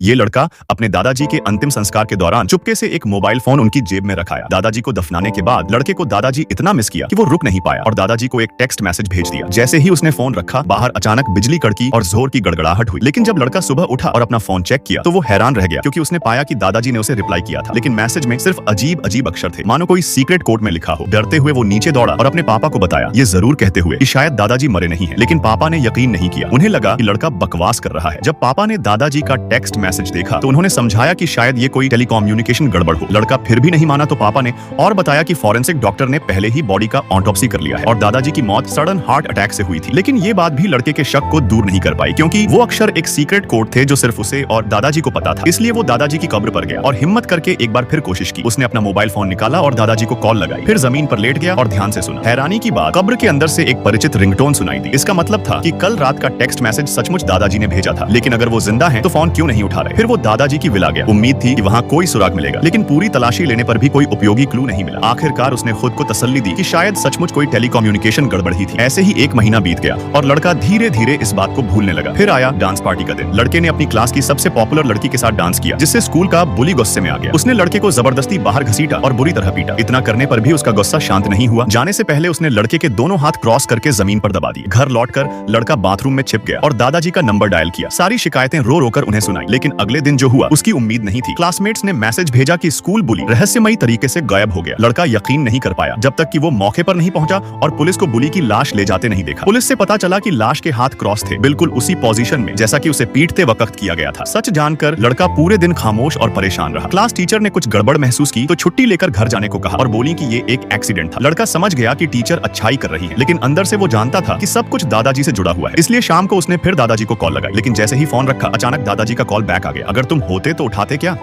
ये लड़का अपने दादाजी के अंतिम संस्कार के दौरान चुपके से एक मोबाइल फोन उनकी जेब में रखाया। दादाजी को दफनाने के बाद लड़के को दादाजी इतना मिस किया कि वो रुक नहीं पाया और दादाजी को एक टेक्स्ट मैसेज भेज दिया। जैसे ही उसने फोन रखा, बाहर अचानक बिजली कड़की और जोर की गड़गड़ाहट हुई। लेकिन जब लड़का सुबह उठा और अपना फोन चेक किया तो वो हैरान रह गया, क्योंकि उसने पाया कि दादाजी ने उसे रिप्लाई किया था, लेकिन मैसेज में सिर्फ अजीब अजीब अक्षर थे, मानो कोई सीक्रेट कोड में लिखा हो। डरते हुए वो नीचे दौड़ा और अपने पापा को बताया, ये जरूर कहते हुए कि शायद दादाजी मरे नहीं है। लेकिन पापा ने यकीन नहीं किया। उन्हें लगा कि लड़का बकवास कर रहा है। जब पापा ने दादाजी का टेक्स्ट मैसेज देखा तो उन्होंने समझाया कि शायद ये कोई टेलीकम्युनिकेशन गड़बड़ हो। लड़का फिर भी नहीं माना तो पापा ने और बताया कि फॉरेंसिक डॉक्टर ने पहले ही बॉडी का ऑटोप्सी कर लिया है और दादाजी की मौत सडन हार्ट अटैक से हुई थी। लेकिन ये बात भी लड़के के शक को दूर नहीं कर पाई, क्योंकि वो अक्षर एक सीक्रेट कोड थे जो सिर्फ उसे और दादाजी को पता था। इसलिए वो दादाजी की कब्र पर गया और हिम्मत करके एक बार फिर कोशिश की। उसने अपना मोबाइल फोन निकाला और दादाजी को कॉल लगाई, फिर जमीन पर लेट गया और ध्यान से सुना। हैरानी की बात, कब्र के अंदर से एक परिचित रिंगटोन सुनाई दी। इसका मतलब था कि कल रात का टेक्स्ट मैसेज सचमुच दादाजी ने भेजा था। लेकिन अगर वो जिंदा हैं तो फोन क्यों नहीं उठा रहे? फिर वो दादाजी की विला गया। उम्मीद थी कि वहाँ कोई सुराग मिलेगा, लेकिन पूरी तलाशी लेने पर भी कोई उपयोगी क्लू नहीं मिला। आखिरकार उसने खुद को तसल्ली दी कि शायद सचमुच कोई टेलीकम्युनिकेशन गड़बड़ ही थी। ऐसे ही एक महीना बीत गया और लड़का धीरे धीरे इस बात को भूलने लगा। फिर आया डांस पार्टी का दिन। लड़के ने अपनी क्लास की सबसे पॉपुलर लड़की के साथ डांस किया, जिससे स्कूल का बुली गुस्से में आ गया। उसने लड़के को जबरदस्ती बाहर घसीटा और बुरी तरह पीटा। इतना करने पर भी उसका गुस्सा शांत नहीं हुआ। जाने से पहले उसने लड़के के दोनों हाथ क्रॉस करके जमीन पर दबा दिए। घर लौटकर लड़का बाथरूम में छिप गया और दादाजी का नंबर डायल किया। सारी शिकायतें रो रो कर उन्हें सुनाई। लेकिन अगले दिन जो हुआ उसकी उम्मीद नहीं थी। क्लासमेट्स ने मैसेज भेजा कि स्कूल बुली रहस्यमयी तरीके से गायब हो गया। लड़का यकीन नहीं कर पाया जब तक कि वो मौके पर नहीं पहुंचा और पुलिस को बुली की लाश ले जाते नहीं देखा। पुलिस से पता चला कि लाश के हाथ क्रॉस थे, बिल्कुल उसी पोजीशन में जैसा कि उसे पीटते वक्त किया गया था। सच जानकर लड़का पूरे दिन खामोश और परेशान रहा। क्लास टीचर ने कुछ गड़बड़ महसूस की तो छुट्टी लेकर घर जाने को कहा और बोली कि ये एक एक्सीडेंट था। लड़का समझ गया कि टीचर अच्छाई कर रही है, लेकिन अंदर से वो जानता था कि सब कुछ दादाजी से जुड़ा हुआ है। इसलिए शाम को उसने फिर दादाजी को कॉल लगाई, लेकिन जैसे ही फोन रखा अचानक दादाजी का कॉल बैक आ गया। अगर तुम होते तो उठाते क्या?